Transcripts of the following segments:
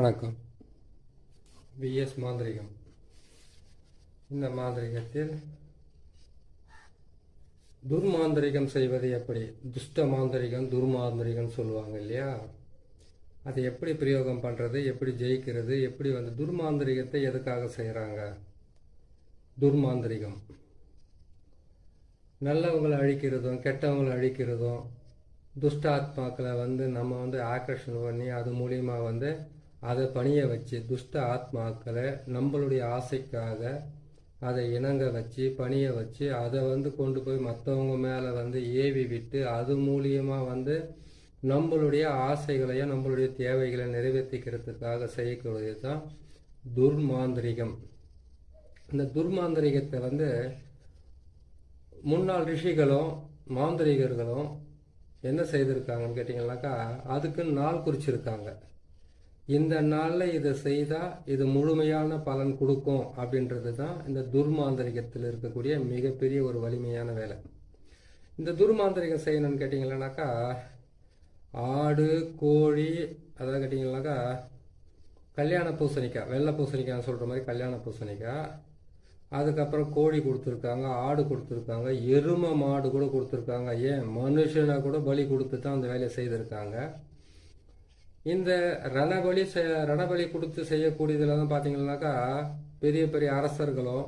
வணக்கம். விஎஸ் மாந்திரிகம். இந்த மாந்திரிகத்தில் துர்மாந்திரிகம் செய்வது எப்படி? துஷ்ட மாந்திரிகம், துர்மாந்திரிகம் சொல்லுவாங்க இல்லையா? அதை எப்படி பிரயோகம் பண்ணுறது, எப்படி ஜெயிக்கிறது, எப்படி துர்மாந்திரிகத்தை எதுக்காக செய்கிறாங்க? துர்மாந்திரிகம் நல்லவங்களை அழிக்கிறதும் கெட்டவங்களை அழிக்கிறதும், துஷ்ட ஆத்மாக்களை நம்ம ஆக்கர்ஷன் பண்ணி அது மூலியமாக அதை பணிய வச்சு துஷ்ட ஆத்மாக்களை நம்மளுடைய ஆசைக்காக அதை இணங்க வச்சு பணிய வச்சு அதை கொண்டு போய் மற்றவங்க மேலே ஏவி விட்டு அது மூலியமாக நம்மளுடைய ஆசைகளையும் நம்மளுடைய தேவைகளை நிறைவேற்றிக்கிறதுக்காக செய்யக்கூடியது தான் துர்மாந்திரிகம். இந்த துர்மாந்திரிகத்தை முன்னாள் ரிஷிகளும் மாந்திரிகர்களும் என்ன செய்திருக்காங்கன்னு கேட்டிங்கன்னாக்கா, அதுக்கு நாள் குறிச்சிருக்காங்க. இந்த நாளில் இதை செய்தால் இது முழுமையான பலன் கொடுக்கும் அப்படின்றது தான் இந்த துர்மாந்திரிகத்தில் இருக்கக்கூடிய மிகப்பெரிய ஒரு வலிமையான வேலை. இந்த துர்மாந்திரிகம் செய்யணும்னு கேட்டிங்கன்னாக்கா, ஆடு கோழி அதாவது கேட்டிங்கன்னாக்கா கல்யாண பூசணிக்காய், வெள்ளை பூசணிக்காய் சொல்கிற மாதிரி கல்யாண பூசணிக்காய், அதுக்கப்புறம் கோழி கொடுத்துருக்காங்க, ஆடு கொடுத்துருக்காங்க, எருமை மாடு கூட கொடுத்துருக்காங்க, ஏன் மனுஷனை கூட பலி கொடுத்து தான் அந்த வேலையை செய்திருக்காங்க. இந்த ரணபலி கொடுத்து செய்யக்கூடியதில் தான் பார்த்தீங்கன்னாக்கா, பெரிய பெரிய அரசர்களும்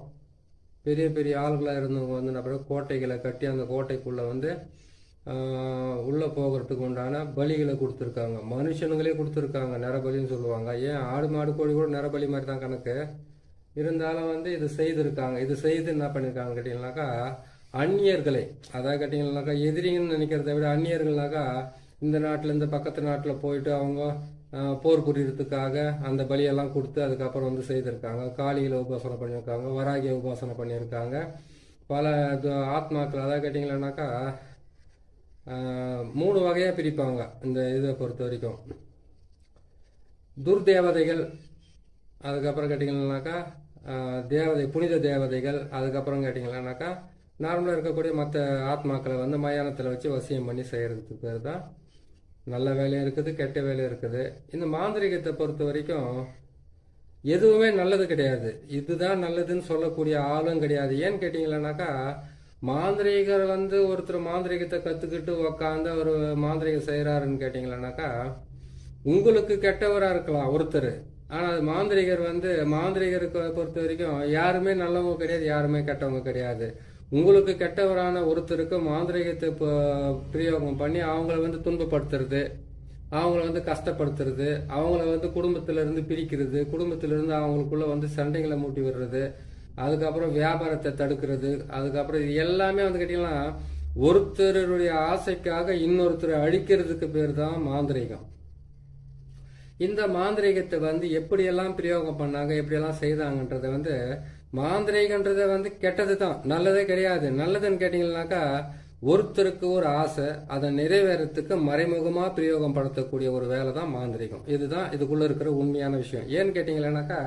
பெரிய பெரிய ஆள்களாக இருந்தவங்க அப்புறம் கோட்டைகளை கட்டி அந்த கோட்டைக்குள்ளே உள்ளே போகிறதுக்கு உண்டான பலிகளை கொடுத்துருக்காங்க. மனுஷனுங்களே கொடுத்துருக்காங்க, நரபலின்னு சொல்லுவாங்க. ஏன் ஆடு மாடு கோழி கூட நரபலி மாதிரி தான் கணக்கு இருந்தாலும் இது செய்திருக்காங்க. இது செய்து என்ன பண்ணியிருக்காங்க கேட்டிங்கனாக்கா, அந்நியர்களை அதாவது கேட்டிங்கன்னாக்கா எதிரிங்கன்னு நினைக்கிறத விட அந்நியர்கள்னாக்கா இந்த நாட்டில் இந்த பக்கத்து நாட்டில் போயிட்டு அவங்க போர் புரியறதுக்காக அந்த பலியெல்லாம் கொடுத்து அதுக்கப்புறம் செய்திருக்காங்க. காளிகளை உபாசனை பண்ணியிருக்காங்க, வராகிய உபாசனை பண்ணியிருக்காங்க. பல ஆத்மாக்கள் அதாவது கேட்டிங்கன்னாக்கா 3 வகையாக பிரிப்பாங்க இந்த இதை பொறுத்த வரைக்கும். துர்தேவதைகள், அதுக்கப்புறம் கேட்டிங்கன்னாக்கா தேவதை புனித தேவதைகள், அதுக்கப்புறம் கேட்டிங்கன்னாக்கா நார்மலாக இருக்கக்கூடிய மற்ற ஆத்மாக்களை மயானத்தில் வச்சு வசியம் பண்ணி செய்கிறதுக்கு பேர் தான் நல்ல வேலையும் இருக்குது, கெட்ட வேலையும் இருக்குது. இந்த மாந்திரிகத்தை பொறுத்த வரைக்கும் எதுவுமே நல்லது கிடையாது. இதுதான் நல்லதுன்னு சொல்லக்கூடிய ஆளும் கிடையாது. ஏன்னு கேட்டிங்கன்னாக்கா, மாந்திரிகர் ஒருத்தர் மாந்திரிகத்தை கற்றுக்கிட்டு உக்காந்து ஒரு மாந்திரிகம் செய்கிறாருன்னு கேட்டிங்கன்னாக்கா, உங்களுக்கு கெட்டவராக இருக்கலாம் ஒருத்தர். ஆனால் மாந்திரிகர் மாந்திரிகருக்கு பொறுத்த வரைக்கும் யாருமே நல்லவங்க கிடையாது, யாருமே கெட்டவங்க கிடையாது. உங்களுக்கு கெட்டவரான ஒருத்தருக்கு மாந்திரிகத்தை பிரயோகம் பண்ணி அவங்கள துன்பப்படுத்துறது, அவங்கள கஷ்டப்படுத்துறது, அவங்கள குடும்பத்திலிருந்து பிரிக்கிறது, குடும்பத்திலிருந்து அவங்களுக்குள்ள சண்டைகளை மூட்டி விடுறது, அதுக்கப்புறம் வியாபாரத்தை தடுக்கிறது, அதுக்கப்புறம் இது எல்லாமே கேட்டீங்கன்னா ஒருத்தருடைய ஆசைக்காக இன்னொருத்தரை அழிக்கிறதுக்கு பேர் தான் மாந்திரிகம். இந்த மாந்திரிகத்தை எப்படியெல்லாம் பிரயோகம் பண்ணாங்க, எப்படியெல்லாம் செய்தாங்கன்றத மாந்திரிகன்றத கெட்டது தான், நல்லதே கிடையாது. நல்லதுன்னு கேட்டீங்கன்னாக்கா, ஒருத்தருக்கு ஒரு ஆசை அதை நிறைவேறத்துக்கு மறைமுகமா பிரயோகம் படுத்தக்கூடிய ஒரு வேலை தான் மாந்திரிகம். இதுதான் இதுக்குள்ள இருக்கிற உண்மையான விஷயம். ஏன்னு கேட்டீங்கன்னாக்கா,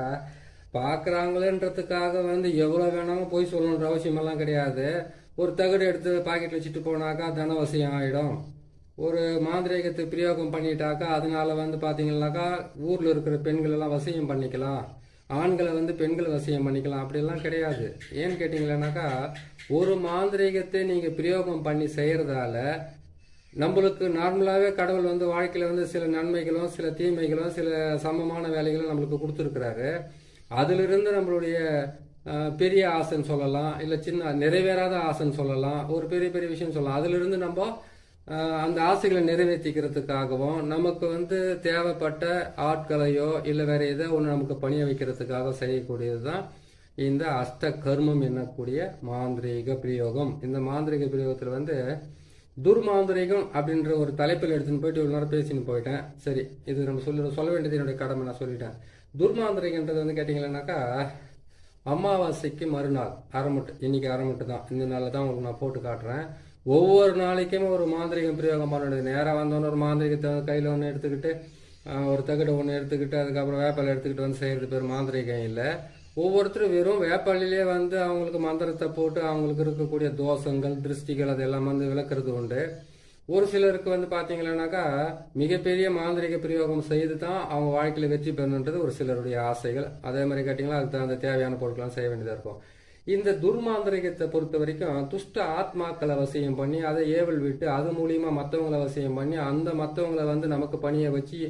பாக்குறாங்களேன்றதுக்காக எவ்வளவு வேணாலும் போய் சொல்லணுன்ற அவசியம் எல்லாம் கிடையாது. ஒரு தகடு எடுத்து பாக்கெட்ல வச்சுட்டு போனாக்கா தனவசியம் ஆயிடும். ஒரு மாந்திரிகத்தை பிரயோகம் பண்ணிட்டாக்கா அதனால பாத்தீங்கன்னாக்கா ஊர்ல இருக்கிற பெண்கள் எல்லாம் வசியம் பண்ணிக்கலாம், ஆண்களை பெண்கள் வசியம் பண்ணிக்கலாம், அப்படிலாம் கிடையாது. ஏன்னு கேட்டீங்கன்னாக்கா, ஒரு மாந்திரிகத்தை நீங்க பிரயோகம் பண்ணி செய்யறதால நம்மளுக்கு நார்மலாவே கடவுள் வாழ்க்கையில சில நன்மைகளும் சில தீமைகளும் சில சமமான வேலைகளும் நம்மளுக்கு கொடுத்துருக்கிறாரு. அதுல இருந்து நம்மளுடைய பெரிய ஆசைன்னு சொல்லலாம், இல்ல சின்ன நிறைவேறாத ஆசைன்னு சொல்லலாம், ஒரு பெரிய பெரிய விஷயம் சொல்லலாம். அதுல இருந்து நம்ம அந்த ஆசைகளை நிறைவேற்றிக்கிறதுக்காகவும் நமக்கு தேவைப்பட்ட ஆட்களையோ இல்லை வேற ஏதோ ஒன்று நமக்கு பணிய வைக்கிறதுக்காக செய்யக்கூடியது தான் இந்த அஷ்ட கர்மம் என்னக்கூடிய மாந்திரீக பிரயோகம். இந்த மாந்திரிக பிரயோகத்தில் துர்மாந்திரிகம் அப்படின்ற ஒரு தலைப்பில் எடுத்துன்னு போயிட்டு ஒரு நேரம் பேசின்னு போயிட்டேன். சரி, இது நம்ம சொல்ல வேண்டியது என்னுடைய கடமை, நான் சொல்லிட்டேன். துர்மாந்திரிகன்றது கேட்டிங்கன்னாக்கா, அமாவாசைக்கு மறுநாள் அரைமுட்டு, இன்னைக்கு அரைமுட்டு தான், இந்த நாளில் தான் உங்களுக்கு நான் போட்டு காட்டுறேன். ஒவ்வொரு நாளைக்குமே ஒரு மாந்திரிகம் பிரயோகம் பண்ணுறது. நேராக வந்தோன்னு ஒரு மாந்திரிகத்தை கையில் ஒன்று எடுத்துக்கிட்டு ஒரு தகடு ஒன்று எடுத்துக்கிட்டு அதுக்கப்புறம் வேப்பாலை எடுத்துக்கிட்டு செய்கிறது பேர் மாந்திரிகம் இல்லை. ஒவ்வொருத்தரும் வெறும் வேப்பாளிலே அவங்களுக்கு மந்திரத்தை போட்டு அவங்களுக்கு இருக்கக்கூடிய தோஷங்கள் திருஷ்டிகள் அதெல்லாம் விளக்குறது உண்டு. ஒரு சிலருக்கு வந்து பாத்தீங்கன்னாக்கா மிகப்பெரிய மாந்திரிக பிரயோகம் செய்து தான் அவங்க வாழ்க்கையில வெற்றி பெறணுன்றது ஒரு சிலருடைய ஆசைகள். அதே மாதிரி கேட்டீங்கன்னா அதுக்கு தகுந்த தேவையான பொருட்கள்லாம் செய்ய வேண்டியதா இருக்கும். இந்த துர்மாந்திரிகத்தை பொறுத்த வரைக்கும் துஷ்ட ஆத்மாக்களை வசியம் பண்ணி அதை ஏவல் விட்டு அது மூலியமா மற்றவங்களை வசியம் பண்ணி அந்த மற்றவங்களை வந்து நமக்கு பணியை வச்சு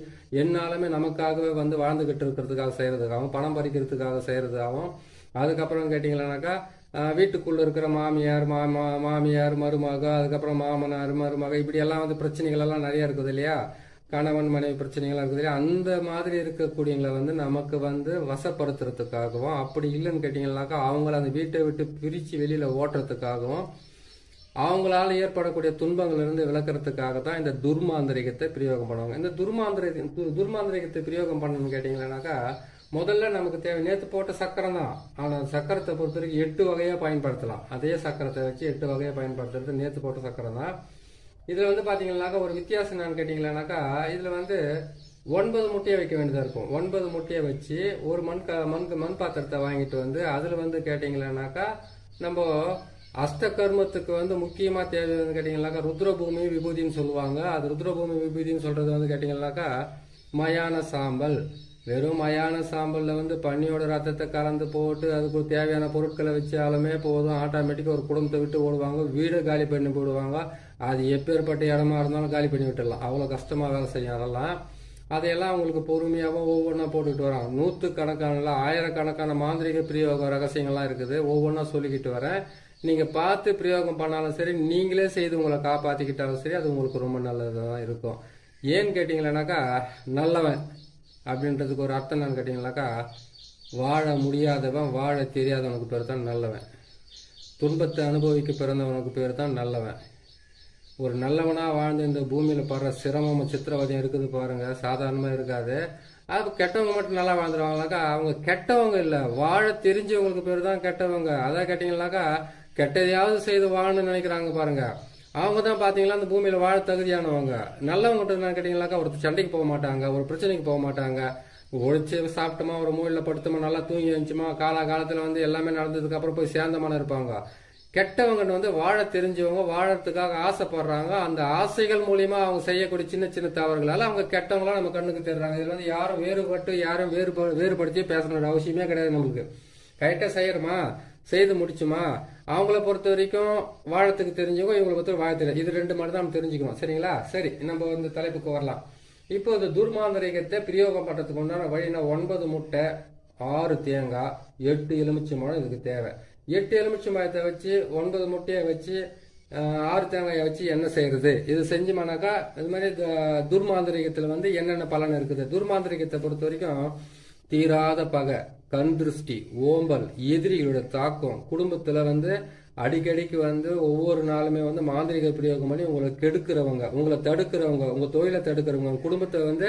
என்னாலுமே நமக்காகவே வந்து வாழ்ந்துகிட்டு இருக்கிறதுக்காக செய்யறதுக்காகவும் பணம் பறிக்கிறதுக்காக செய்யறதுக்காகவும். அதுக்கப்புறம் கேட்டீங்கன்னாக்கா வீட்டுக்குள்ள இருக்கிற மாமியார் மருமக, அதுக்கப்புறம் மாமனார் மருமக, இப்படி எல்லாம் வந்து பிரச்சனைகள் எல்லாம் நிறைய இருக்குது இல்லையா, கணவன் மனைவி பிரச்சனைகள் இருக்குது இல்லையா, அந்த மாதிரி இருக்கக்கூடியவங்களை வந்து நமக்கு வந்து வசப்படுத்துறதுக்காகவும், அப்படி இல்லைன்னு கேட்டீங்கன்னாக்கா அவங்கள அந்த வீட்டை விட்டு பிரிச்சு வெளியில ஓட்டுறதுக்காகவும் அவங்களால ஏற்படக்கூடிய துன்பங்கள் இருந்து விளக்குறதுக்காக தான் இந்த துர்மாந்திரிகத்தை பிரயோகம் பண்ணுவாங்க. இந்த துர்மாந்திரிகத்தை பிரயோகம் பண்ணணும்னு கேட்டீங்கன்னாக்கா முதல்ல நமக்கு தேவை நேற்று போட்ட சக்கரம் தான். ஆனால் சக்கரத்தை பொறுத்த வரைக்கும் 8 வகையா பயன்படுத்தலாம். அதே சக்கரத்தை வச்சு 8 வகையா பயன்படுத்துறது நேற்று போட்ட சக்கரம் தான். இதுல வந்து பாத்தீங்கன்னாக்கா ஒரு வித்தியாசம் என்னன்னு கேட்டீங்கன்னாக்கா இதுல வந்து 9 முட்டையை வைக்க வேண்டியதா இருக்கும். 9 முட்டையை வச்சு ஒரு மண் பாத்திரத்தை வாங்கிட்டு வந்து அதுல வந்து கேட்டீங்கன்னாக்கா நம்ம அஷ்ட கர்மத்துக்கு வந்து முக்கியமா தேவை வந்து கேட்டீங்கன்னாக்கா ருத்ரபூமி விபூதின்னு சொல்லுவாங்க. அது ருத்ரபூமி விபூதின்னு சொல்றது வந்து கேட்டீங்கன்னாக்கா மயான சாம்பல். வெறும் மயான சாம்பல்ல வந்து பன்னியோட ரத்தத்தை கலந்து போட்டு அதுக்கு தேவையான பொருட்களை வச்சாலுமே போதும், ஆட்டோமேட்டிக்கா ஒரு குடும்பத்தை விட்டு ஓடுவாங்க, வீடு காலி பண்ணி போடுவாங்க. அது எப்பேற்பட்ட இடமா இருந்தாலும் காலி பண்ணி விட்டுடலாம். அவ்வளவு கஷ்டமா வேலை செய்யும். அதெல்லாம் அதையெல்லாம் அவங்களுக்கு பொறுமையாகவும் ஒவ்வொன்றா போட்டுக்கிட்டு வரான். 100கணக்கான ஆயிரக்கணக்கான மாந்திரிக பிரயோக ரகசியங்கள்லாம் இருக்குது. ஒவ்வொன்றா சொல்லிக்கிட்டு வரேன். நீங்க பார்த்து பிரயோகம் பண்ணாலும் சரி, நீங்களே செய்து உங்களை காப்பாத்திக்கிட்டாலும் சரி, அது உங்களுக்கு ரொம்ப நல்லதான் இருக்கும். ஏன்னு கேட்டீங்கன்னாக்கா நல்லவன் அப்படின்றதுக்கு ஒரு அர்த்தம் என்னன்னு கேட்டீங்கன்னாக்கா வாழ முடியாதவன், வாழ தெரியாதவனுக்கு பேர் தான் நல்லவன். துன்பத்தை அனுபவிக்க பிறந்தவனுக்கு பேர் தான் நல்லவன். ஒரு நல்லவனா வாழ்ந்து இந்த பூமியில படுற சிரமம் சித்திரவதையும் இருக்குது பாருங்க, சாதாரணமா இருக்காது. அது கெட்டவங்க மட்டும் நல்லா வாழ்ந்துருவாங்கனாக்கா அவங்க கெட்டவங்க இல்ல, வாழ தெரிஞ்சவங்களுக்கு பேர் தான் கெட்டவங்க. அதான் கேட்டீங்கன்னாக்கா கெட்டதையாவது செய்து வாழணும்னு நினைக்கிறாங்க பாருங்க, அவங்க தான் பாத்தீங்களா அந்த பூமியில வாழ தகுதியானவங்க. நல்லவங்க என்ன கேட்டீங்கன்னாக்கா ஒரு சண்டைக்கு போக மாட்டாங்க, ஒரு பிரச்சனைக்கு போக மாட்டாங்க. ஒழிச்சு சாப்பிட்டோமா, ஒரு மூலையில படுத்தோமா, நல்லா தூங்கி வந்துச்சுமா, காலத்துல வந்து எல்லாமே நடந்ததுக்கு அப்புறம் போய் சேர்ந்தமான இருப்பாங்க. கெட்டவங்க வந்து வாழ தெரிஞ்சவங்க, வாழறதுக்காக ஆசைப்படுறாங்க. அந்த ஆசைகள் மூலியமா அவங்க செய்யக்கூடிய சின்ன சின்ன தவறுகளால அவங்க கெட்டவங்களா நம்ம கண்ணுக்கு தெரிறாங்க. இதுல வந்து யாரும் வேறுபடுத்தி பேசணுன்ற அவசியமே கிடையாது. நம்மளுக்கு கரெக்டா செய்யறோமா, செய்து முடிச்சுமா, அவங்கள பொறுத்த வரைக்கும் வாழத்துக்கு தெரிஞ்சவங்க, இவங்களை பொறுத்த வாழ தெரியும். இது 2 மட்டும் தான் நம்ம தெரிஞ்சுக்கணும். சரிங்களா? சரி, நம்ம இந்த தலைப்புக்கு வரலாம். இப்போ இந்த துர்மாந்திரிகத்தை பிரயோகம் பண்றதுக்கு உண்டான வழினா 9 முட்டை, 6 தேங்காய், 8 எலுமிச்சம்பழம் இதுக்கு தேவை. 8 எலுமிச்சம்பழத்தை வச்சு 9 முட்டையை வச்சு 6 தேங்காயை வச்சு என்ன செய்யறது? இது செஞ்சோம்னாக்கா இது மாதிரி துர்மாந்திரிகத்துல வந்து என்னென்ன பலன் இருக்குது? துர்மாந்திரிகத்தை பொறுத்த வரைக்கும் தீராத பகை, கண் திருஷ்டி, ஓம்பல், எதிரிகளோட தாக்கம், குடும்பத்துல வந்து அடிக்கடிக்கு வந்து ஒவ்வொரு நாளுமே வந்து மாந்திரிக பிரயோகம் பண்ணி உங்களை கெடுக்கிறவங்க, உங்களை தடுக்கிறவங்க, உங்க தொழிலை தடுக்கிறவங்க, குடும்பத்தை வந்து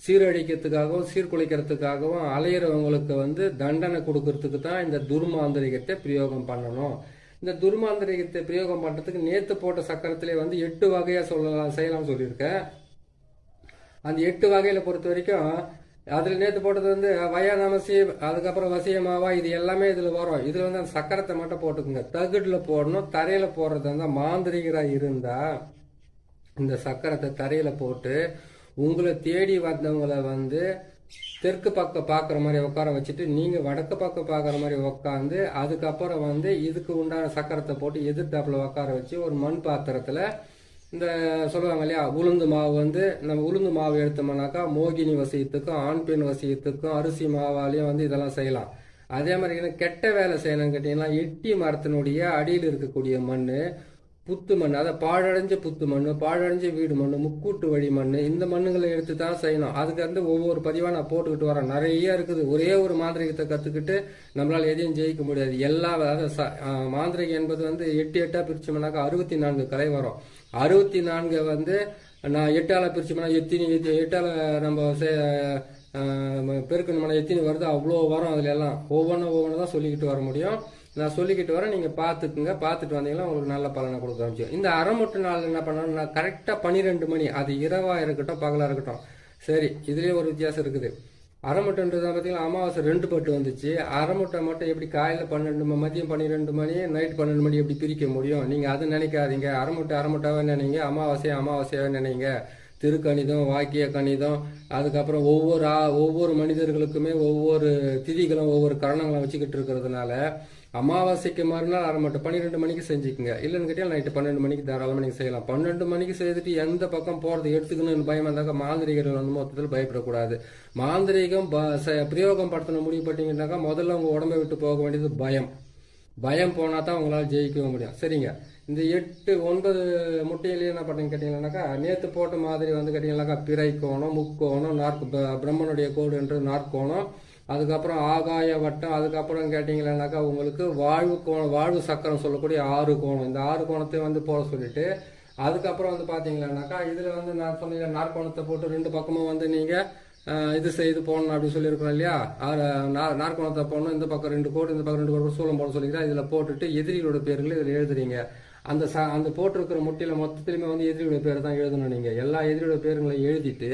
சீரழிக்கிறதுக்காகவும் சீர்குலைக்கிறதுக்காகவும் அலையிறவங்களுக்கு வந்து தண்டனை கொடுக்கறதுக்கு தான் இந்த துர்மாந்திரிகத்தை பிரயோகம் பண்ணணும். இந்த துர்மாந்திரிகத்தை பிரயோகம் பண்றதுக்கு நேத்து போட்ட சக்கரத்திலே வந்து 8 வகையா செய்யலாம் சொல்லியிருக்கேன். அந்த 8 வகையில பொறுத்த வரைக்கும் அதுல நேத்து போட்டது வந்து வயானமசி, அதுக்கப்புறம் வசியமாவா, இது எல்லாமே இதுல வரும். இதுல வந்து அந்த சக்கரத்தை மட்டும் போட்டுக்குங்க. தகுடுல போடணும். தரையில போடுறது வந்து மாந்திரிகரா இருந்தா இந்த சக்கரத்தை தரையில போட்டு உங்களை தேடி வந்தவங்களை வந்து தெற்கு பக்கம் பாக்குற மாதிரி உட்கார வச்சுட்டு நீங்க வடக்கு பக்கம் பாக்குற மாதிரி உட்காந்து அதுக்கப்புறம் வந்து இதுக்கு உண்டான சக்கரத்தை போட்டு எதிர்த்தாப்புல உட்கார வச்சு ஒரு மண் பாத்திரத்துல இந்த சொல்லுவாங்க இல்லையா, உளுந்து மாவு வந்து நம்ம உளுந்து மாவு எடுத்தோம்னாக்கா மோகினி வசியத்துக்கும் ஆண் பெண் வசியத்துக்கும் அரிசி மாவாலையும் வந்து இதெல்லாம் செய்யலாம். அதே மாதிரி கெட்ட வேலை செய்யணும்னு கேட்டீங்கன்னா எட்டி மரத்தினுடைய அடியில் இருக்கக்கூடிய மண், புத்து மண், அதை பாழடைஞ்ச புத்து மண், பாழடைஞ்ச வீடு மண், முக்கூட்டு வழி மண், இந்த மண்ணுகளை எடுத்து தான் செய்யணும். அதுக்கு வந்து ஒவ்வொரு பதிவா நான் போட்டுக்கிட்டு வரேன். நிறைய இருக்குது. ஒரே ஒரு மாந்திரிகத்தை கத்துக்கிட்டு நம்மளால எதையும் ஜெயிக்க முடியாது. எல்லா மாந்திரிகம் என்பது வந்து 8 பிரிச்சோம்னாக்கா 64 கலை வரும். 64 வந்து நான் 8ஆல பிரிச்சோம்னா எட்டால நம்ம பெருக்கணும்னா எத்தினி வருது அவ்வளோ வரும். அதுல எல்லாம் ஒவ்வொன்று தான் சொல்லிக்கிட்டு வர முடியும். நான் சொல்லிக்கிட்டு வரேன், நீங்க பாத்துக்குங்க. பாத்துட்டு வந்தீங்கன்னா உங்களுக்கு நல்ல பலனை கொடுக்க ஆரம்பிச்சு. இந்த அரைமுட்டு நாள் என்ன பண்ணணும், நான் கரெக்டா 12 மணி, அது இரவா இருக்கட்டும் பகலா இருக்கட்டும் சரி, இதுலயே ஒரு வித்தியாசம் இருக்குது. அரைமுட்டைன்றது பார்த்தீங்கன்னா அமாவாசை 2 பட்டு வந்துச்சு. அரைமுட்டை மட்டும் எப்படி காலையில் 12 மதியம் 12 மணி நைட் 12 மணி எப்படி பிரிக்க முடியும்? நீங்கள் அது நினைக்காதீங்க. அரைமுட்டாவே நினைங்க, அமாவாசையாவே நினைங்க. திருக்கணிதம், வாக்கிய கணிதம், அதுக்கப்புறம் ஒவ்வொரு மனிதர்களுக்குமே ஒவ்வொரு திதிகளும் ஒவ்வொரு கரணங்களும் வச்சுக்கிட்டு இருக்கிறதுனால அமாவாசைக்கு மறுநாள் அரைமட்டை 12 மணிக்கு செஞ்சுக்குங்க. இல்லைன்னு கேட்டால் நைட்டு 12 மணிக்கு தாராளமாக நீங்கள் செய்யலாம். 12 மணிக்கு செய்துட்டு எந்த பக்கம் போகிறது எடுத்துக்கணும்னு பயம் இருந்தாக்கா மாந்திரிகர்கள் வந்து மொத்தத்தில் பயப்படக்கூடாது. மாந்திரிகம் பிரயோகம் படுத்தின முடிவு பட்டீங்கன்னாக்கா முதல்ல உங்கள் உடம்பை விட்டு போக வேண்டியது பயம் போனால் தான் உங்களால் ஜெயிக்கவும் முடியும். சரிங்க. இந்த 8 9 முட்டையிலேயே என்ன பண்ணீங்க கேட்டீங்கன்னாக்கா நேற்று போட்ட மாதிரி வந்து கேட்டீங்கன்னாக்கா பிறை கோணம், முக்கோணம், பிரம்மனுடைய கோடு என்று நாற்கோணம், அதுக்கப்புறம் ஆகாய வட்டம், அதுக்கப்புறம் கேட்டீங்கன்னாக்கா உங்களுக்கு வாழ்வு சக்கரம் சொல்லக்கூடிய 6 கோணம். இந்த 6 கோணத்தையும் வந்து போட சொல்லிட்டு அதுக்கப்புறம் வந்து பார்த்தீங்கன்னாக்கா இதில் வந்து நான் சொன்னீங்க நாற்கோணத்தை போட்டு 2 பக்கமும் வந்து நீங்கள் இது செய்து போடணும் அப்படின்னு சொல்லியிருக்கிறோம் இல்லையா? நாற்கோணத்தை போடணும், இந்த பக்கம் 2 கோடு, இந்த பக்கம் 2 கோடு சூளம் போட சொல்லிக்கிறேன். இதில் போட்டுட்டு எதிரிகளோட பேர்களை இதில் எழுதுறீங்க. அந்த போட்டிருக்கிற முட்டையில் மொத்தத்திலுமே வந்து எதிரியோட பேர் தான் எழுதணும். நீங்கள் எல்லா எதிரியோட பேருங்களையும் எழுதிட்டு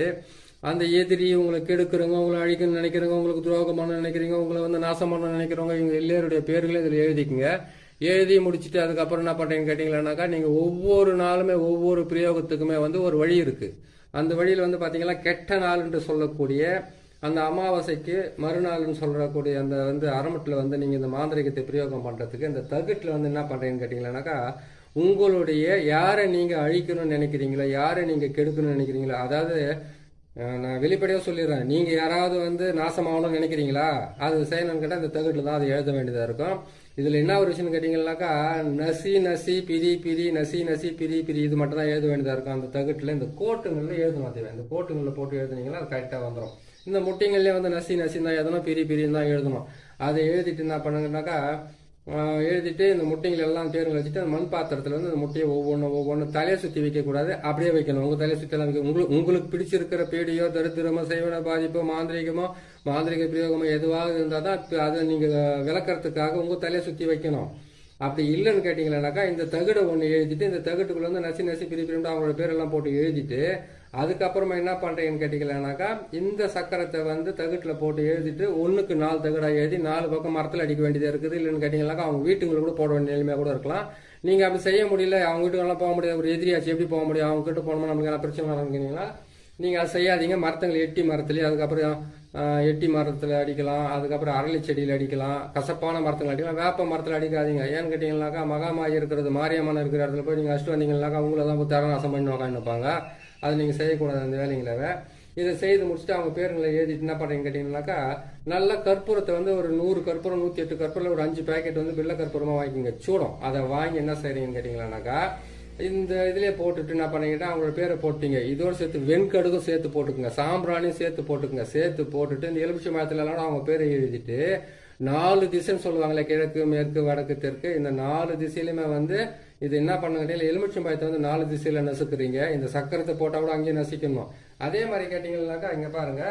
அந்த எதிரி உங்களை கெடுக்கிறவங்க, உங்களை அழிக்கணும்னு நினைக்கிறவங்க, உங்களுக்கு துரோகம் பண்ண நினைக்கிறீங்க, உங்களை வந்து நாசம் பண்ண நினைக்கிறவங்க, இவங்க எல்லாருடைய பேர்களும் இதில் எழுதிக்குங்க. எழுதி முடிச்சுட்டு அதுக்கப்புறம் என்ன பண்ணுறீங்கன்னு கேட்டிங்களானாக்கா நீங்கள் ஒவ்வொரு நாளுமே ஒவ்வொரு பிரயோகத்துக்குமே வந்து ஒரு வழி இருக்குது. அந்த வழியில் வந்து பார்த்தீங்கன்னா கெட்ட நாள் என்று சொல்லக்கூடிய அந்த அமாவாசைக்கு மறுநாள்னு சொல்லக்கூடிய அந்த வந்து அரைமட்டில் வந்து நீங்கள் இந்த மாந்திரிகத்தை பிரயோகம் பண்ணுறதுக்கு இந்த தகுட்டில் வந்து என்ன பண்ணுறீங்கன்னு கேட்டிங்களானாக்கா உங்களுடைய யாரை நீங்கள் அழிக்கணும்னு நினைக்கிறீங்களோ, யாரை நீங்கள் கெடுக்கணும்னு நினைக்கிறீங்களோ, அதாவது நான் வெளிப்படையாக சொல்லிடுறேன், நீங்கள் யாராவது வந்து நாசமாகணும்னு நினைக்கிறீங்களா அது செய்யணும்னு கேட்டால் இந்த தகுட்டில் தான் அதை எழுத வேண்டியதாக இருக்கும். இதில் என்ன ஒரு விஷயம்னு கேட்டிங்கன்னாக்கா நசி பிரி இது மட்டும் தான் எழுத வேண்டியதாக இருக்கும். அந்த தகுட்டில் இந்த கோட்டுங்களில் எழுதணும். தேவை இந்த கோட்டுங்களில் போட்டு எழுதுனீங்கன்னா அது கரெக்டாக வந்துடும். இந்த முட்டைங்கள்லேயே வந்து நசி தான் எழுதணும், பிரின்னு தான் எழுதணும். அதை எழுதிட்டு என்ன பண்ணுங்கன்னாக்கா எழுதிட்டு இந்த முட்டைகள் எல்லாம் பேருங்களை வச்சுட்டு அந்த மண் பாத்திரத்தில் வந்து அந்த முட்டையை ஒவ்வொன்று தலையை சுற்றி வைக்கக்கூடாது, அப்படியே வைக்கணும். உங்கள் தலையை சுற்றி எல்லாம் வைக்க உங்களுக்கு பிடிச்சிருக்கிற பேடியோ தரித்திரமோ செய்வன பாதிப்போ மாந்திரிக பிரயோகமோ எதுவாக இருந்தால் தான் அதை நீங்கள் விளக்கறதுக்காக உங்கள் தலையை சுற்றி வைக்கணும். அப்படி இல்லைன்னு கேட்டிங்களானாக்கா இந்த தகுடை ஒன்று எழுதிட்டு இந்த தகுட்டுக்குள்ள வந்து நசி பிரிப்பிட்டு அவங்களோட பேரெல்லாம் போட்டு எழுதிட்டு அதுக்கப்புறமா என்ன பண்ணுறீங்கன்னு கேட்டிங்களானாக்கா இந்த சக்கரத்தை வந்து தகுட்டில் போட்டு எழுதிட்டு 1க்கு 4 தகுடாக எழுதி 4 பக்கம் மரத்தில் அடிக்க வேண்டியதாக இருக்குது. இல்லைன்னு கேட்டிங்கனாக்கா அவங்க வீட்டுங்களை கூட போட வேண்டிய நிலைமையாக கூட இருக்கலாம். நீங்கள் அப்படி செய்ய முடியல, அவங்க வீட்டுக்கெல்லாம் போக முடியாது, ஒரு எதிரியாச்சு எப்படி போக முடியும், அவங்க கிட்ட போனோம்னா நமக்கு எல்லாம் பிரச்சனை நடந்துக்கிறீங்களா? நீங்கள் அதை செய்யாதீங்க. எட்டி மரத்துலேயே அதுக்கப்புறம் எட்டி மரத்தில் அடிக்கலாம், அதுக்கப்புறம் அரளி செடியில் அடிக்கலாம், கசப்பான மரத்தில் அடிக்கலாம், வேப்ப மரத்தில் அடிக்காதீங்க. ஏன்னு கேட்டிங்கன்னாக்கா மகாமாயி இருக்கிறது மாரியம்மன் இருக்கிற இடத்துல போய் நீங்கள் அடிச்சுட்டு வந்தீங்கன்னாக்கா அவங்கள தான் தரநாசம் பண்ணி உட்காந்துப்பாங்க. அதை நீங்கள் செய்யக்கூடாது அந்த வேலைங்களவே. இதை செய்து முடிச்சுட்டு அவங்க பேருங்களை எழுதிட்டு என்ன பண்ணுறீங்க கேட்டிங்கன்னாக்கா நல்ல கற்பூரத்தை வந்து ஒரு 100 கற்பூரம் 108 கற்பூரில் ஒரு 5 பேக்கெட் வந்து வெள்ளை கற்பூரமாக வாங்கிக்கோங்க. சூடம் அதை வாங்கி என்ன செய்கிறீங்கன்னு கேட்டிங்களானாக்கா இந்த இதிலே போட்டுட்டு என்ன பண்ணீங்கன்னா அவங்களோட பேரை போட்டீங்க. இதோடு சேர்த்து வெண்கடுகும் சேர்த்து போட்டுக்குங்க, சாம்பிராணியும் சேர்த்து போட்டுக்குங்க. சேர்த்து போட்டுட்டு இந்த எலுமிச்சை மரத்துலலாம் அவங்க பேரை எழுதிட்டு 4 திசைன்னு சொல்லுவாங்களே, கிழக்கு மேற்கு வடக்கு தெற்கு, இந்த 4 திசையிலுமே வந்து இது என்ன பண்ணுங்க, எலுமிச்சம் பழத்தை வந்து 4 திசையில நசுக்குறீங்க. இந்த சக்கரத்தை போட்டால் கூட அங்கேயே நசிக்கணும். அதே மாதிரி கேட்டிங்கன்னாக்கா இங்கே பாருங்க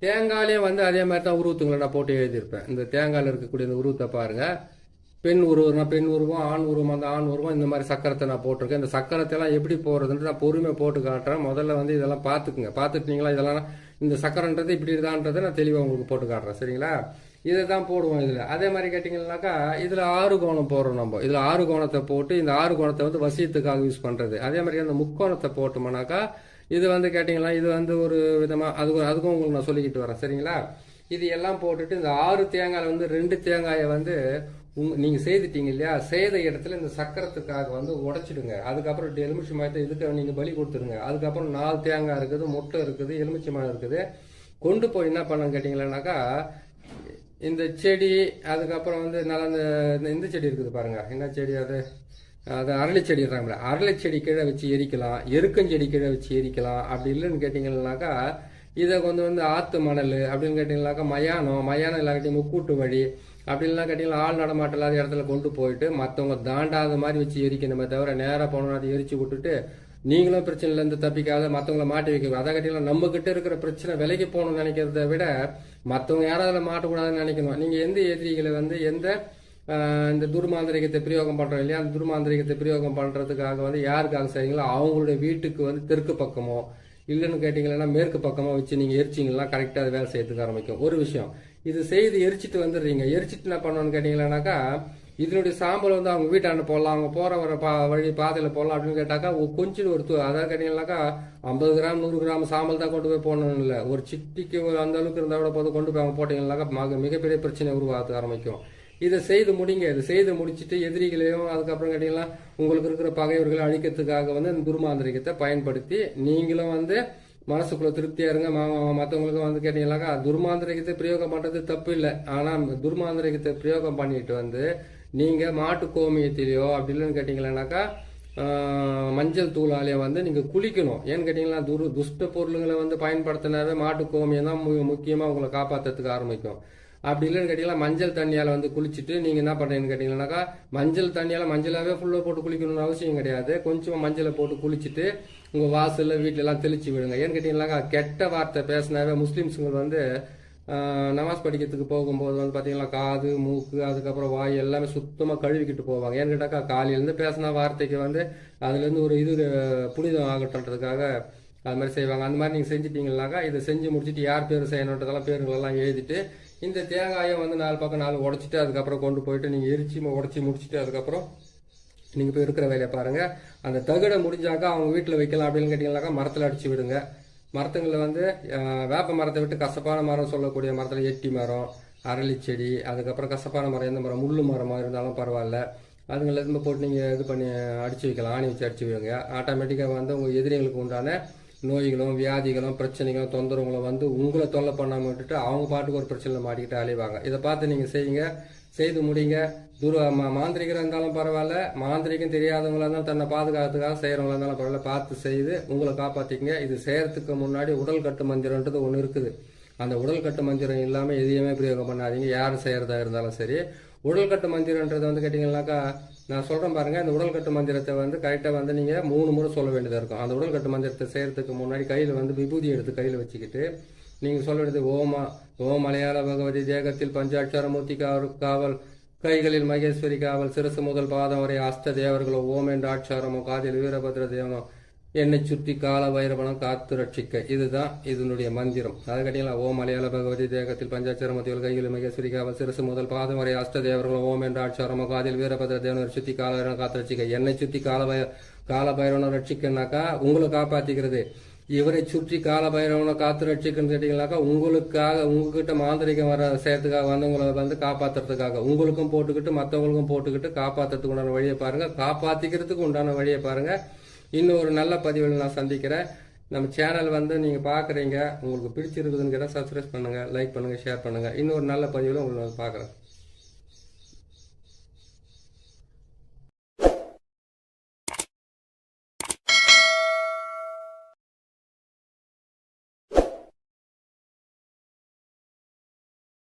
தேங்காயிலே வந்து அதே மாதிரி தான் உருவத்துங்களை நான் போட்டு எழுதியிருப்பேன். இந்த தேங்காயில் இருக்கக்கூடிய இந்த உருவத்தை பாருங்க. பெண் உருவம், ஆண் உருவம், அந்த ஆண் உருவம், இந்த மாதிரி சக்கரத்தை நான் போட்டிருக்கேன். இந்த சக்கரத்தை எல்லாம் எப்படி போடுறதுன்ட்டு நான் பொறுமையாக போட்டு காட்டுறேன். முதல்ல வந்து இதெல்லாம் பார்த்துக்குங்க. பார்த்துட்டீங்களா இதெல்லாம் இந்த சக்கரன்றது இப்படி இருதான்றதை நான் தெளிவாக உங்களுக்கு போட்டு காட்டுறேன். சரிங்களா? இதை தான் போடுவோம் இதில். அதே மாதிரி கேட்டிங்கன்னாக்கா இதில் 6 கோணம் போடுறோம் நம்ம. இதில் 6 கோணத்தை போட்டு இந்த 6 கோணத்தை வந்து வசியத்துக்காக யூஸ் பண்ணுறது. அதே மாதிரி அந்த முக்கோணத்தை போட்டோம்னாக்கா இது வந்து கேட்டிங்கன்னா இது வந்து ஒரு விதமாக அதுக்கும் உங்களுக்கு நான் சொல்லிக்கிட்டு வரேன். சரிங்களா? இது எல்லாம் போட்டுட்டு இந்த 6 தேங்காயில் வந்து 2 தேங்காயை வந்து நீங்கள் செய்துட்டீங்க இல்லையா, செய்த இடத்துல இந்த சக்கரத்துக்காக வந்து உடைச்சிடுங்க. அதுக்கப்புறம் எலுமிச்சை மரத்தை இதுக்கு நீங்கள் பலி கொடுத்துருங்க. அதுக்கப்புறம் 4 தேங்காய் இருக்குது, முட்டை இருக்குது, எலுமிச்சை மரம் இருக்குது. கொண்டு போய் என்ன பண்ண கேட்டிங்களானாக்கா இந்த செடி, அதுக்கப்புறம் வந்து நல்லா இந்த செடி இருக்குது பாருங்க, என்ன செடி அது அரளி செடி இருக்காங்களே, அரளி செடி கீழே வச்சு எரிக்கலாம், எருக்கஞ்செடி கீழே வச்சு எரிக்கலாம். அப்படி இல்லைன்னு கேட்டிங்கன்னாக்கா இதை வந்து ஆற்று மணல் அப்படின்னு கேட்டிங்கனாக்கா மயானம் இல்லாட்டி முக்கூட்டு வழி அப்படின்லாம் கேட்டிங்கன்னா ஆள் நடமாட்டம் இல்லாத இடத்துல கொண்டு போயிட்டு மற்றவங்க தாண்டாத மாதிரி வச்சு எரிக்கணுமே தவிர நேராக போனோம்னா அதை எரிச்சு விட்டுட்டு நீங்களும் பிரச்சனையிலேருந்து தப்பிக்காத மற்றவங்கள மாட்டி வைக்க. அதை கேட்டிங்கன்னா நம்ம கிட்ட இருக்கிற பிரச்சனை விலைக்கு போகணும்னு நினைக்கிறத விட மற்றவங்க யாராவது மாட்டக்கூடாதுன்னு நினைக்கணும். நீங்கள் எந்த எதிரிகளை வந்து இந்த துர்மாந்திரிகத்தை பிரயோகம் பண்ணுறோம் இல்லையா, அந்த துர்மாந்திரிகத்தை பிரயோகம் பண்ணுறதுக்காக வந்து யாருக்காக செய்றீங்களோ அவங்களுடைய வீட்டுக்கு வந்து தெற்கு பக்கமோ இல்லைன்னு கேட்டிங்கன்னா மேற்கு பக்கமாக வச்சு நீங்கள் எரிச்சிங்கன்னா கரெக்டாக அது வேலை செய்யறதுக்கு ஆரம்பிக்கும். ஒரு விஷயம், இது செய்து எரிச்சிட்டு வந்துடுறீங்க. எரிச்சிட்டு என்ன பண்ணணும்னு கேட்டிங்கன்னாக்கா, இதனுடைய சாம்பல் வந்து அவங்க வீட்டாண்ட போடலாம், அவங்க போற வர வழி பாதையில போடலாம் அப்படின்னு கேட்டாக்கா கொஞ்சம் அதாவது கேட்டீங்கன்னாக்கா 50 கிராம் 100 கிராம் சாம்பல் தான் கொண்டு போய் போடணும் இல்லை, ஒரு சிட்டிக்கு அந்த அளவுக்கு இருந்தால் கூட போது கொண்டு போய் அவங்க போட்டீங்கன்னாக்கா மிகப்பெரிய பிரச்சனை உருவாக ஆரம்பிக்கும். இதை செய்து முடிங்க. இதை செய்து முடிச்சுட்டு எதிரிகளையும் அதுக்கப்புறம் கேட்டீங்கன்னா உங்களுக்கு இருக்கிற பகைவர்களை அழிக்கிறதுக்காக வந்து இந்த துர்மாந்திரிகத்தை பயன்படுத்தி நீங்களும் வந்து மனசுக்குள்ள திருப்தியா இருங்க. மற்றவங்களுக்கு வந்து கேட்டீங்கன்னாக்கா துர்மாந்திரிகத்தை பிரயோகம் பண்றது தப்பு இல்லை. ஆனா துர்மாந்திரிகத்தை பிரயோகம் பண்ணிட்டு வந்து நீங்க மாட்டு கோமியத்திலேயோ அப்படி இல்லைன்னு கேட்டீங்கன்னாக்கா மஞ்சள் தூளாலேயே வந்து நீங்க குளிக்கணும். ஏன்னு கேட்டீங்கன்னா துஷ்ட பொருளுங்களை வந்து பயன்படுத்தினாவே மாட்டு கோமியம் தான் முக்கியமா உங்களை காப்பாற்றுறதுக்கு ஆரம்பிக்கும். அப்படி இல்லைன்னு கேட்டீங்கன்னா மஞ்சள் தண்ணியால வந்து குளிச்சுட்டு நீங்க என்ன பண்றீங்கன்னு கேட்டீங்கன்னாக்கா மஞ்சள் தண்ணியால மஞ்சளாவே ஃபுல்லா போட்டு குளிக்கணும்னு அவசியம் கிடையாது. கொஞ்சமா மஞ்சளை போட்டு குளிச்சுட்டு உங்க வாசல்ல வீட்டுல எல்லாம் தெளிச்சு விடுங்க. ஏன்னு கேட்டீங்கன்னாக்கா கெட்ட வார்த்தை பேசினாவே முஸ்லிம்ஸுங்க வந்து நமாஸ் படிக்கிறதுக்கு போகும்போது வந்து பார்த்தீங்கன்னா காது மூக்கு அதுக்கப்புறம் வாய் எல்லாமே சுத்தமாக கழுவிக்கிட்டு போவாங்க. ஏன்னு கேட்டாக்கா காலையிலேருந்து பேசின வார்த்தைக்கு வந்து அதுலேருந்து ஒரு புனிதம் ஆகட்டுன்றதுக்காக அது மாதிரி செய்வாங்க. அந்த மாதிரி நீங்கள் செஞ்சுட்டீங்கன்னாக்கா இதை செஞ்சு முடிச்சுட்டு யார் பேர் செய்யணுன்றதெல்லாம் பேருங்களெல்லாம் எழுதிட்டு இந்த தேங்காயை வந்து 4 பக்கம் 4 உடச்சிட்டு அதுக்கப்புறம் கொண்டு போயிட்டு நீங்கள் எரிச்சு உடச்சி முடிச்சுட்டு அதுக்கப்புறம் நீங்கள் போய் இருக்கிற வேலையை பாருங்கள். அந்த தகடை முடிஞ்சாக்கா அவங்க வீட்டில் வைக்கலாம். அப்படின்னு கேட்டிங்கன்னாக்கா மரத்தில் அடிச்சு விடுங்க. மரத்துங்களில் வந்து வேப்ப மரத்தை விட்டு கசப்பான மரம் சொல்லக்கூடிய மரத்தில் எட்டி மரம், அரளி செடி, அதுக்கப்புறம் கசப்பான மரம் எந்த மரம் முள்ளு மரமாக இருந்தாலும் பரவாயில்ல, அதுங்களில் இருந்து போட்டு நீங்கள் இது பண்ணி அடிச்சு வைக்கலாம். ஆணி வச்சு அடிச்சு வைங்க. ஆட்டோமேட்டிக்காக வந்து உங்கள் எதிரிகளுக்கு உண்டான நோய்களும் வியாதிகளும் பிரச்சனைகளும் தொந்தரவுகளும் வந்து உங்களை தொல்லை பண்ணாமல் விட்டுட்டு அவங்க பாட்டுக்கு ஒரு பிரச்சனை மாட்டிக்கிட்டு அலைவாங்க. இதை பார்த்து நீங்கள் செய்யுங்க, செய்து முடிங்க. மாந்திரிகராக இருந்தாலும் பரவாயில்ல, மாந்திரிகம் தெரியாதவங்களா இருந்தாலும் தன்னை பாதுகாத்துக்காக செய்கிறவங்களா இருந்தாலும் பரவாயில்ல, பார்த்து செய்து உங்களை காப்பாற்றிக்கங்க. இது செய்யறதுக்கு முன்னாடி உடல் கட்டு மந்திரன்றது ஒன்று இருக்குது. அந்த உடல் கட்டு மந்திரம் இல்லாமல் எதையுமே பிரயோகம் பண்ணாதீங்க. யார் செய்கிறதா இருந்தாலும் சரி. உடல் கட்டு மந்திரன்றது வந்து கேட்டிங்கன்னாக்கா நான் சொல்கிறேன் பாருங்கள். அந்த உடல் கட்டு மந்திரத்தை வந்து கரெக்டாக வந்து நீங்கள் 3 முறை சொல்ல வேண்டியதாக இருக்கும். அந்த உடல் கட்டு மந்திரத்தை செய்கிறதுக்கு முன்னாடி கையில் வந்து விபூதி எடுத்து கையில் வச்சுக்கிட்டு நீங்கள் சொல்ல வேண்டியது ஓம் மலையாள பகவதி தேகத்தில் பஞ்சாட்சாரமூர்த்தி காவல், கைகளில் மகேஸ்வரி காவல், சிரசு முதல் பாதம் வரை அஸ்த தேவர்களோ ஓம் என்ற ஆட்சாரமோ, காதில் வீரபத்ர தேவனோ, என்னை சுற்றி கால வைரவனம் காத்து ரட்சிக்க. இதுதான் இதனுடைய மந்திரம். அதை கேட்டீங்களா? ஓம் மலையாள பகவதி தேகத்தில் பஞ்சாட்சாரமூர்த்திகள் கைகளில் மகேஸ்வரி காவல், சிரசு முதல் பாதம் வரை அஸ்த தேவர்களோ ஓம் என்ற ஆட்சாரமோ, காதில் வீரபத்ர தேவனை சுற்றி கால வைரவனம் காத்து ரட்சிக்க. என்னை சுற்றி கால பைரவனை ரட்சிக்கனாக்கா உங்களை காப்பாத்திக்கிறது. இவரை சுற்றி கால பைரவனை காத்து ரட்சிக்கன்னு கேட்டீங்கன்னாக்கா உங்களுக்காக உங்ககிட்ட மாந்திரிகம் வர செய்யறதுக்காக வந்தவங்களை வந்து காப்பாத்துறதுக்காக உங்களுக்கும் போட்டுக்கிட்டு மற்றவங்களுக்கும் போட்டுக்கிட்டு காப்பாத்துறதுக்கு உண்டான வழியை பாருங்க, காப்பாத்திக்கிறதுக்கு உண்டான வழியை பாருங்க. இன்னும் ஒரு நல்ல பதிவில் நான் சந்திக்கிறேன். நம்ம சேனல் வந்து நீங்கள் பார்க்குறீங்க, உங்களுக்கு பிடிச்சிருக்குதுன்னு கேட்டால் சப்ஸ்கிரைப் பண்ணுங்கள், லைக் பண்ணுங்கள், ஷேர் பண்ணுங்கள். இன்னொரு நல்ல பதிவில் உங்களை பார்க்குறேன்.